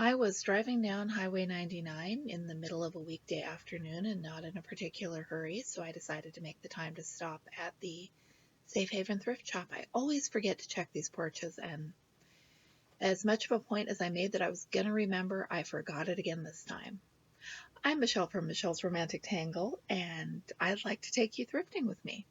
I was driving down Highway 99 in the middle of a weekday afternoon and not in a particular hurry, so I decided to make the time to stop at the Safe Haven thrift shop. I always forget to check these porches, and as much of a point as I made that I was going to remember, I forgot it again this time. I'm Michelle from Michelle's Romantic Tangle, and I'd like to take you thrifting with me.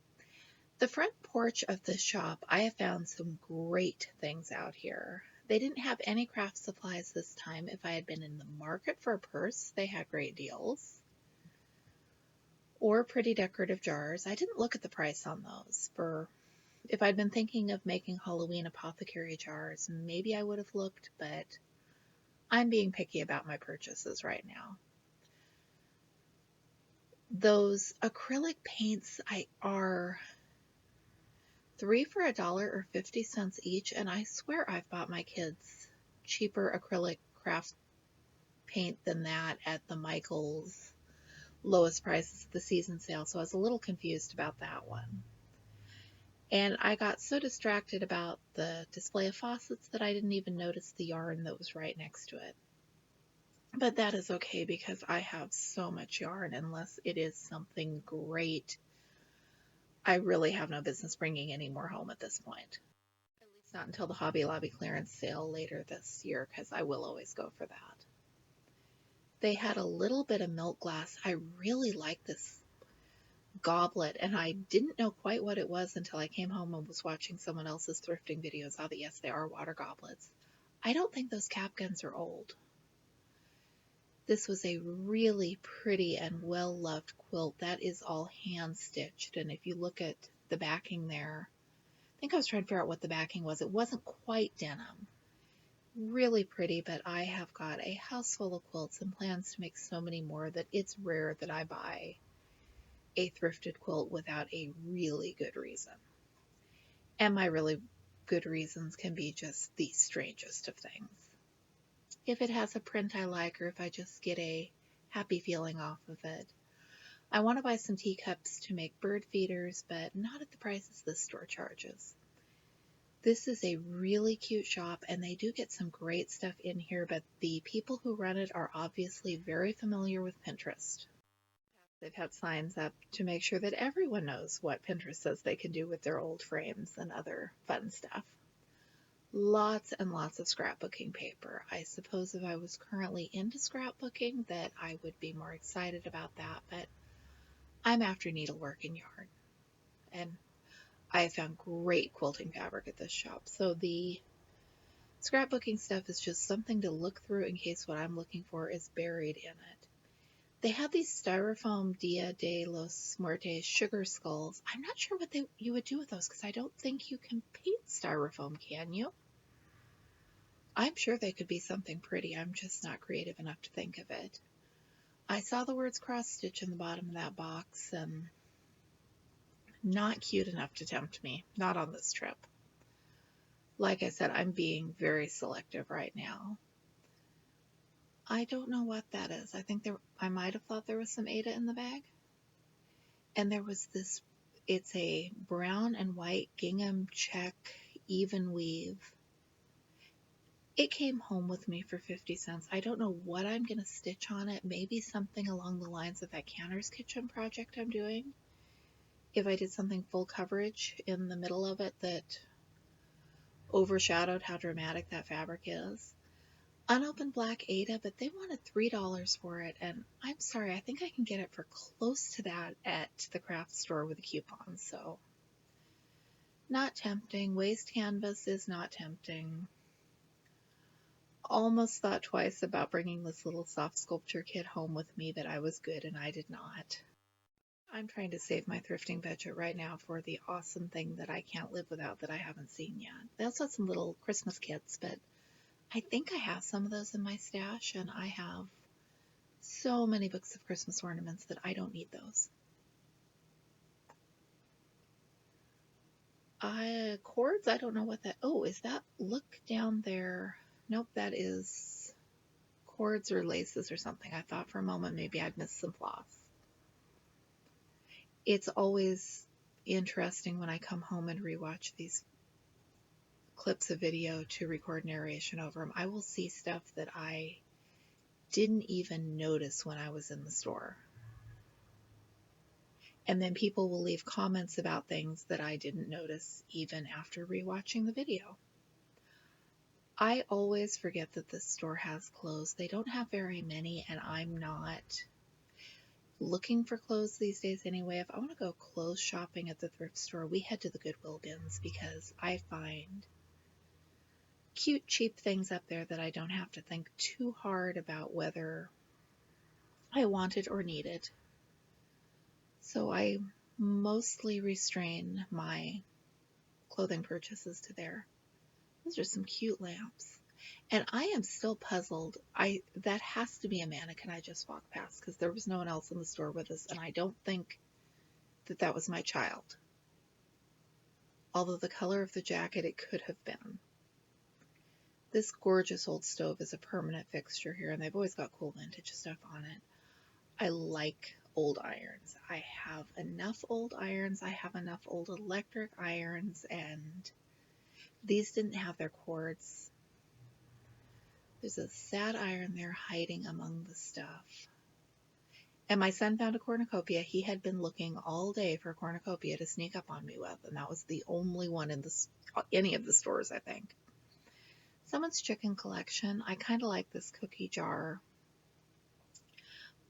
The front porch of this shop, I have found some great things out here. They didn't have any craft supplies this time. If I had been in the market for a purse, they had great deals. Or pretty decorative jars. I didn't look at the price on those. If I'd been thinking of making Halloween apothecary jars, maybe I would have looked, but I'm being picky about my purchases right now. Those acrylic paints are 3 for $1.50 each, and I swear I've bought my kids cheaper acrylic craft paint than that at the Michaels lowest prices of the season sale, so I was a little confused about that one. And I got so distracted about the display of faucets that I didn't even notice the yarn that was right next to it. But that is okay because I have so much yarn. Unless it is something great, I really have no business bringing any more home at this point. At least not until the Hobby Lobby clearance sale later this year, because I will always go for that. They had a little bit of milk glass. I really like this goblet, and I didn't know quite what it was until I came home and was watching someone else's thrifting video. Saw that yes, they are water goblets. I don't think those cap guns are old. This was a really pretty and well-loved quilt. That is all hand-stitched, and if you look at the backing there, I think I was trying to figure out what the backing was. It wasn't quite denim. Really pretty, but I have got a house full of quilts and plans to make so many more that it's rare that I buy a thrifted quilt without a really good reason. And my really good reasons can be just the strangest of things. If it has a print I like, or if I just get a happy feeling off of it. I want to buy some teacups to make bird feeders, but not at the prices this store charges. This is a really cute shop, and they do get some great stuff in here, but the people who run it are obviously very familiar with Pinterest. They've had signs up to make sure that everyone knows what Pinterest says they can do with their old frames and other fun stuff. Lots and lots of scrapbooking paper. I suppose if I was currently into scrapbooking that I would be more excited about that, but I'm after needlework and yarn. And I have found great quilting fabric at this shop. So the scrapbooking stuff is just something to look through in case what I'm looking for is buried in it. They have these styrofoam Dia de los Muertos sugar skulls. I'm not sure what you would do with those because I don't think you can paint styrofoam, can you? I'm sure they could be something pretty. I'm just not creative enough to think of it. I saw the words cross-stitch in the bottom of that box, and not cute enough to tempt me. Not on this trip. Like I said, I'm being very selective right now. I don't know what that is. I might have thought there was some Ada in the bag. And there was this, it's a brown and white gingham check even weave. It came home with me for 50 cents. I don't know what I'm going to stitch on it. Maybe something along the lines of that Canner's Kitchen project I'm doing. If I did something full coverage in the middle of it that overshadowed how dramatic that fabric is. Unopened black Ada, but they wanted $3 for it, and I'm sorry, I think I can get it for close to that at the craft store with a coupon, so not tempting. Waste canvas is not tempting. Almost thought twice about bringing this little soft sculpture kit home with me, but I was good and I did not. I'm trying to save my thrifting budget right now for the awesome thing that I can't live without that I haven't seen yet. They also have some little Christmas kits, but I think I have some of those in my stash, and I have so many books of Christmas ornaments that I don't need those. Cords, I don't know what that, oh, is that, look down there. Nope, that is cords or laces or something. I thought for a moment maybe I'd missed some floss. It's always interesting when I come home and rewatch these clips of video to record narration over them, I will see stuff that I didn't even notice when I was in the store. And then people will leave comments about things that I didn't notice even after rewatching the video. I always forget that this store has clothes. They don't have very many, and I'm not looking for clothes these days anyway. If I want to go clothes shopping at the thrift store, we head to the Goodwill bins because I find cute, cheap things up there that I don't have to think too hard about whether I want it or need it. So I mostly restrain my clothing purchases to there. Those are some cute lamps. And I am still puzzled. That has to be a mannequin I just walked past because there was no one else in the store with us, and I don't think that that was my child. Although the color of the jacket, it could have been. This gorgeous old stove is a permanent fixture here, and they've always got cool vintage stuff on it. I like old irons. I have enough old irons. I have enough old electric irons, and these didn't have their cords. There's a sad iron there hiding among the stuff. And my son found a cornucopia. He had been looking all day for a cornucopia to sneak up on me with, and that was the only one in any of the stores, I think. Someone's chicken collection. I kind of like this cookie jar,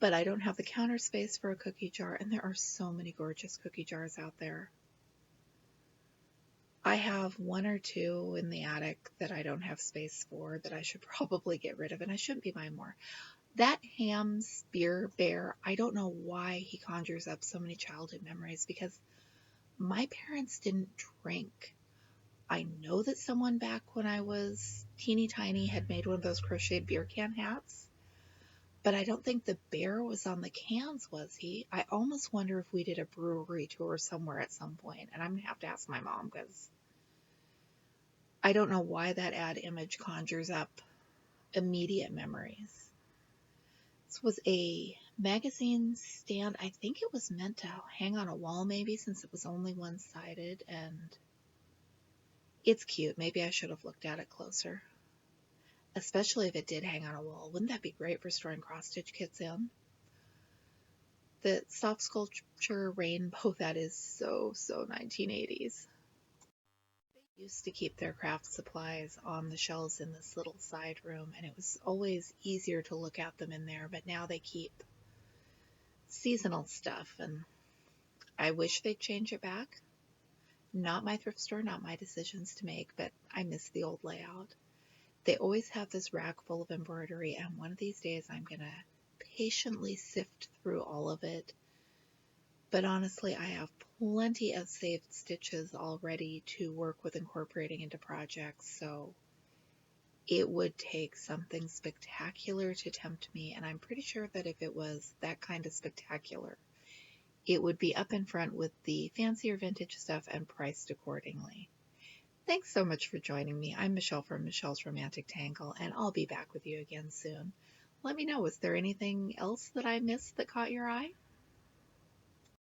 but I don't have the counter space for a cookie jar, and there are so many gorgeous cookie jars out there. I have one or two in the attic that I don't have space for that I should probably get rid of, and I shouldn't be buying more. That Ham's beer bear, I don't know why he conjures up so many childhood memories because my parents didn't drink. I know that someone back when I was teeny tiny had made one of those crocheted beer can hats, but I don't think the bear was on the cans, was he? I almost wonder if we did a brewery tour somewhere at some point, and I'm going to have to ask my mom because I don't know why that ad image conjures up immediate memories. This was a magazine stand. I think it was meant to hang on a wall maybe since it was only one-sided, and it's cute. Maybe I should have looked at it closer, especially if it did hang on a wall. Wouldn't that be great for storing cross-stitch kits in? The soft sculpture rainbow, that is so 1980s. They used to keep their craft supplies on the shelves in this little side room, and it was always easier to look at them in there, but now they keep seasonal stuff, and I wish they'd change it back. Not my thrift store, not my decisions to make, but I miss the old layout. They always have this rack full of embroidery, and one of these days I'm going to patiently sift through all of it. But honestly, I have plenty of saved stitches already to work with incorporating into projects, so it would take something spectacular to tempt me, and I'm pretty sure that if it was that kind of spectacular, it would be up in front with the fancier vintage stuff and priced accordingly. Thanks so much for joining me. I'm Michelle from Michelle's Romantic Tangle, and I'll be back with you again soon. Let me know, was there anything else that I missed that caught your eye?